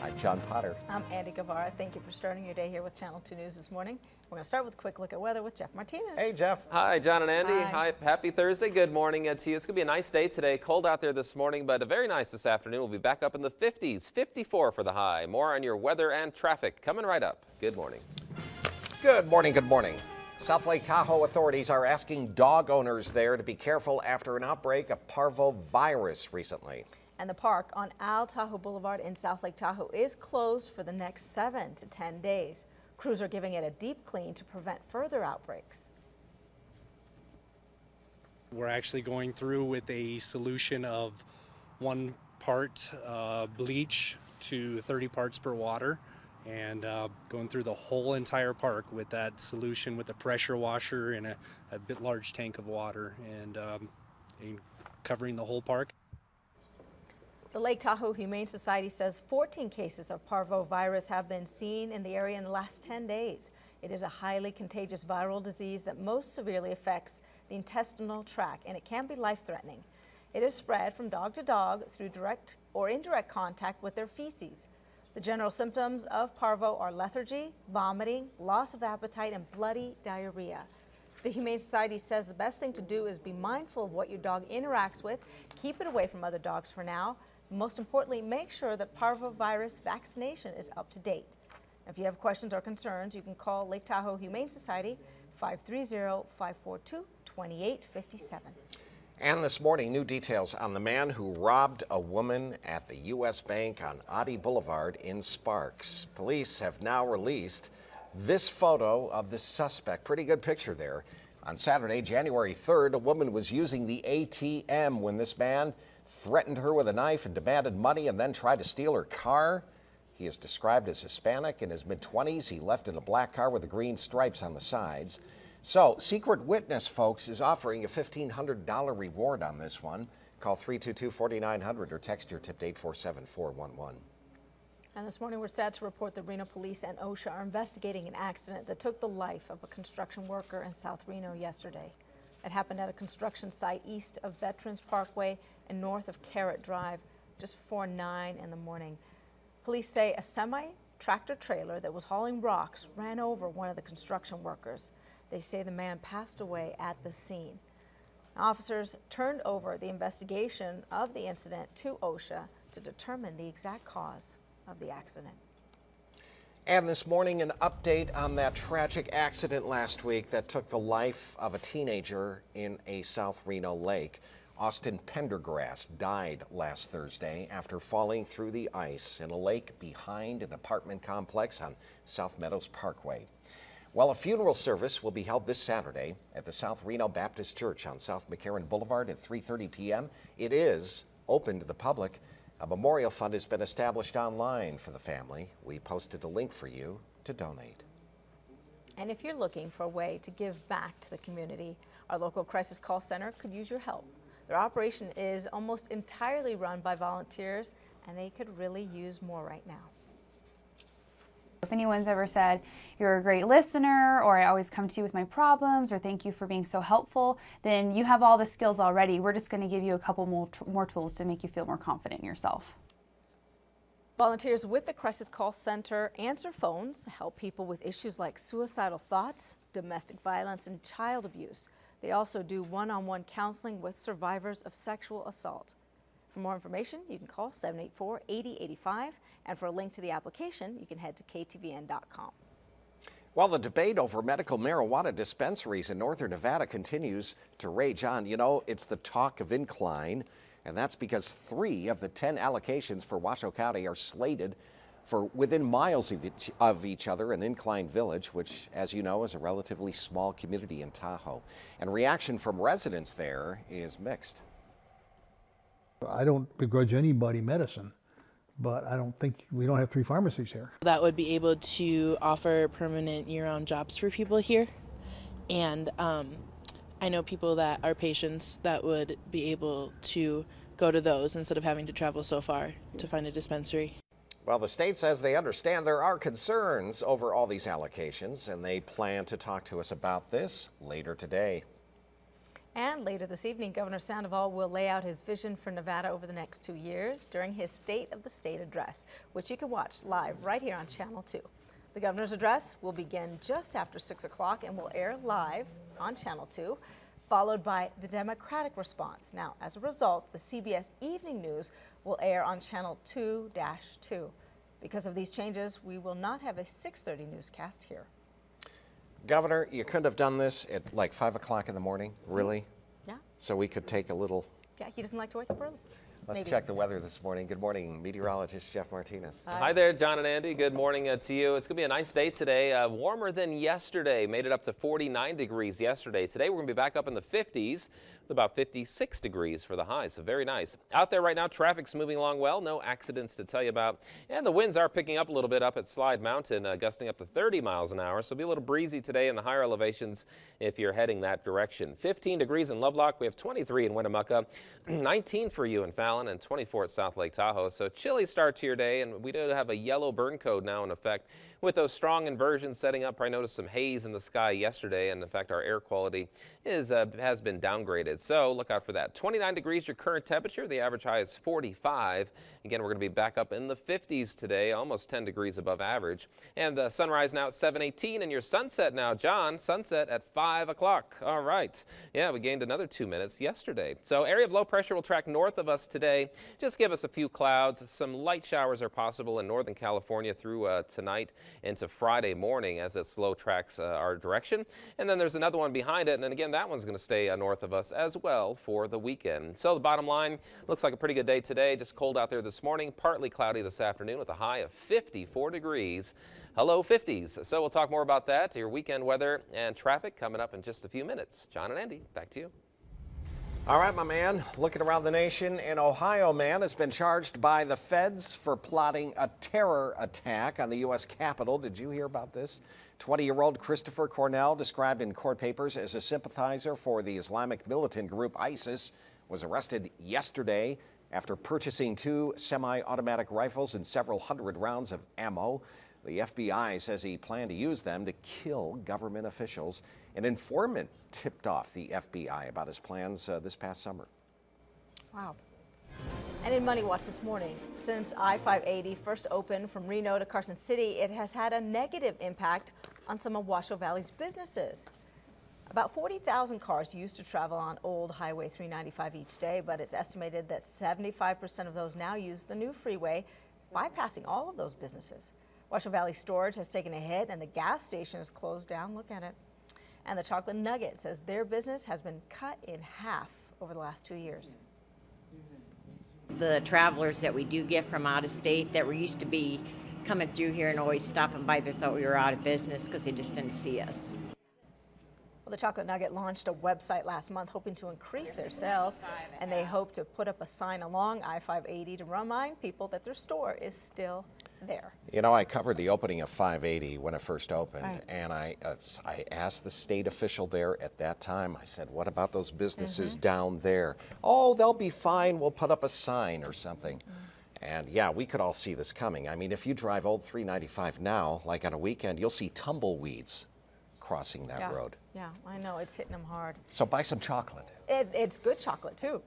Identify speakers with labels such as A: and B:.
A: I'm John Potter.
B: I'm Andy Guevara. Thank you for starting your day here with Channel 2 News this morning. We're going to start with a quick look at weather with Jeff Martinez.
A: Hey, Jeff.
C: Hi, John and Andy.
B: Hi.
C: Happy Thursday. Good morning to you. It's going to be a nice day today. Cold out there this morning, but very nice this afternoon. We'll be back up in the 50s, 54 for the high. More on your weather and traffic coming right up. Good morning.
A: Good morning, good morning. South Lake Tahoe authorities are asking dog owners there to be careful after an outbreak of parvovirus recently.
B: And the park on Al Tahoe Boulevard in South Lake Tahoe is closed for the next 7 to 10 days. Crews are giving it a deep clean to prevent further outbreaks.
D: We're actually going through with a solution of 1 part bleach to 30 parts per water, and going through the whole entire park with that solution with a pressure washer and a bit large tank of water, and covering the whole park.
B: The Lake Tahoe Humane Society says 14 cases of parvovirus have been seen in the area in the last 10 days. It is a highly contagious viral disease that most severely affects the intestinal tract, and it can be life-threatening. It is spread from dog to dog through direct or indirect contact with their feces. The general symptoms of parvo are lethargy, vomiting, loss of appetite, and bloody diarrhea. The Humane Society says the best thing to do is be mindful of what your dog interacts with, keep it away from other dogs for now. Most importantly, make sure that parvovirus vaccination is up to date. If you have questions or concerns, you can call Lake Tahoe Humane Society 530-542-2857.
A: And this morning, new details on the man who robbed a woman at the U.S. Bank on Oddie Boulevard in Sparks. Police have now released this photo of the suspect. Pretty good picture there. On Saturday, January 3rd, a woman was using the ATM when this man threatened her with a knife and demanded money and then tried to steal her car. He is described as Hispanic, in his mid-20s. He left in a black car with the green stripes on the sides. So, Secret Witness, folks, is offering a $1,500 reward on this one. Call 322-4900 or text your tip to 847-411.
B: And this morning we're sad to report the Reno Police and OSHA are investigating an accident that took the life of a construction worker in South Reno yesterday. It happened at a construction site east of Veterans Parkway and north of Carrot Drive just before 9 in the morning. Police say a semi-tractor trailer that was hauling rocks ran over one of the construction workers. They say the man passed away at the scene. Officers turned over the investigation of the incident to OSHA to determine the exact cause of the accident.
A: And this morning, an update on that tragic accident last week that took the life of a teenager in a South Reno lake. Austin Pendergrass died last Thursday after falling through the ice in a lake behind an apartment complex on South Meadows Parkway. Well, a funeral service will be held this Saturday at the South Reno Baptist Church on South McCarran Boulevard at 3:30 p.m. It is open to the public. A memorial fund has been established online for the family. We posted a link for you to donate.
B: And if you're looking for a way to give back to the community, our local crisis call center could use your help. Their operation is almost entirely run by volunteers, and they could really use more right now.
E: If anyone's ever said, you're a great listener, or I always come to you with my problems, or thank you for being so helpful, then you have all the skills already. We're just going to give you a couple more tools to make you feel more confident in yourself.
B: Volunteers with the Crisis Call Center answer phones, help people with issues like suicidal thoughts, domestic violence, and child abuse. They also do one-on-one counseling with survivors of sexual assault. For more information, you can call 784-8085, and for a link to the application, you can head to KTVN.com.
A: While the debate over medical marijuana dispensaries in northern Nevada continues to rage on, you know, it's the talk of Incline, and that's because 3 of the 10 allocations for Washoe County are slated for within miles of each other in Incline Village, which, as you know, is a relatively small community in Tahoe. And reaction from residents there is mixed.
F: I don't begrudge anybody medicine, but I don't think we don't have 3 pharmacies here.
G: That would be able to offer permanent year-round jobs for people here. And I know people that are patients that would be able to go to those instead of having to travel so far to find a dispensary.
A: Well, the state says they understand there are concerns over all these allocations, and they plan to talk to us about this later today.
B: And later this evening, Governor Sandoval will lay out his vision for Nevada over the next 2 years during his State of the State address, which you can watch live right here on Channel 2. The governor's address will begin just after 6 o'clock and will air live on Channel 2, followed by the Democratic response. Now, as a result, the CBS Evening News will air on Channel 2-2. Because of these changes, we will not have a 6:30 newscast here.
A: Governor, you couldn't have done this at like 5 o'clock in the morning, really?
B: Yeah,
A: So we could take a little.
B: yeah, he doesn't like to wake up early.
A: Let's
B: Maybe.
A: check the weather this morning. Good morning, meteorologist Jeff Martinez.
C: Hi there, John and Andy. Good morning to you. It's going to be a nice day today. Warmer than yesterday. Made it up to 49 degrees yesterday. Today we're going to be back up in the 50s with about 56 degrees for the high. So very nice. Out there right now, traffic's moving along well. No accidents to tell you about. And the winds are picking up a little bit up at Slide Mountain, gusting up to 30 miles an hour. So it'll be a little breezy today in the higher elevations if you're heading that direction. 15 degrees in Lovelock. We have 23 in Winnemucca, 19 for you in Fallon, and 24 at South Lake Tahoe. So chilly start to your day, and we do have a yellow burn code now in effect. With those strong inversions setting up, I noticed some haze in the sky yesterday, and in fact our air quality has been downgraded. So look out for that. 29 degrees your current temperature. The average high is 45. Again, we're going to be back up in the 50s today, almost 10 degrees above average. And the sunrise now at 7:18, and your sunset now, John, sunset at 5 o'clock. All right. Yeah, we gained another 2 minutes yesterday. So area of low pressure will track north of us today. Just give us a few clouds. Some light showers are possible in Northern California through tonight into Friday morning as it slow tracks our direction. And then there's another one behind it. And then again, that one's going to stay north of us as well for the weekend. So the bottom line, looks like a pretty good day today. Just cold out there this morning, partly cloudy this afternoon with a high of 54 degrees. Hello 50s. So we'll talk more about that, your weekend weather and traffic coming up in just a few minutes. John and Andy, back to you.
A: All right, my man, looking around the nation, an Ohio man has been charged by the feds for plotting a terror attack on the U.S. Capitol. Did you hear about this? 20-year-old Christopher Cornell, described in court papers as a sympathizer for the Islamic militant group ISIS, was arrested yesterday after purchasing 2 semi-automatic rifles and several hundred rounds of ammo. The FBI says he planned to use them to kill government officials. An informant tipped off the FBI about his plans this past summer.
B: Wow. And in Money Watch this morning, since I-580 first opened from Reno to Carson City, it has had a negative impact on some of Washoe Valley's businesses. About 40,000 cars used to travel on old Highway 395 each day, but it's estimated that 75% of those now use the new freeway, bypassing all of those businesses. Washoe Valley Storage has taken a hit, and the gas station is closed down. Look at it. And the Chocolate Nugget says their business has been cut in half over the last 2 years.
H: The travelers that we do get from out of state that were used to be coming through here and always stopping by, they thought we were out of business because they just didn't see us.
B: Well, the Chocolate Nugget launched a website last month hoping to increase their sales, and they hope to put up a sign along I-580 to remind people that their store is still there.
A: You know, I covered the opening of 580 when it first opened,
B: Right.
A: and I asked the state official there at that time, I said, what about those businesses down there? Oh, they'll be fine, we'll put up a sign or something. And yeah, we could all see this coming. I mean, if you drive old 395 now, like on a weekend, you'll see tumbleweeds crossing that road.
B: Yeah, I know, it's hitting them hard.
A: So buy some chocolate.
B: It's good chocolate, too.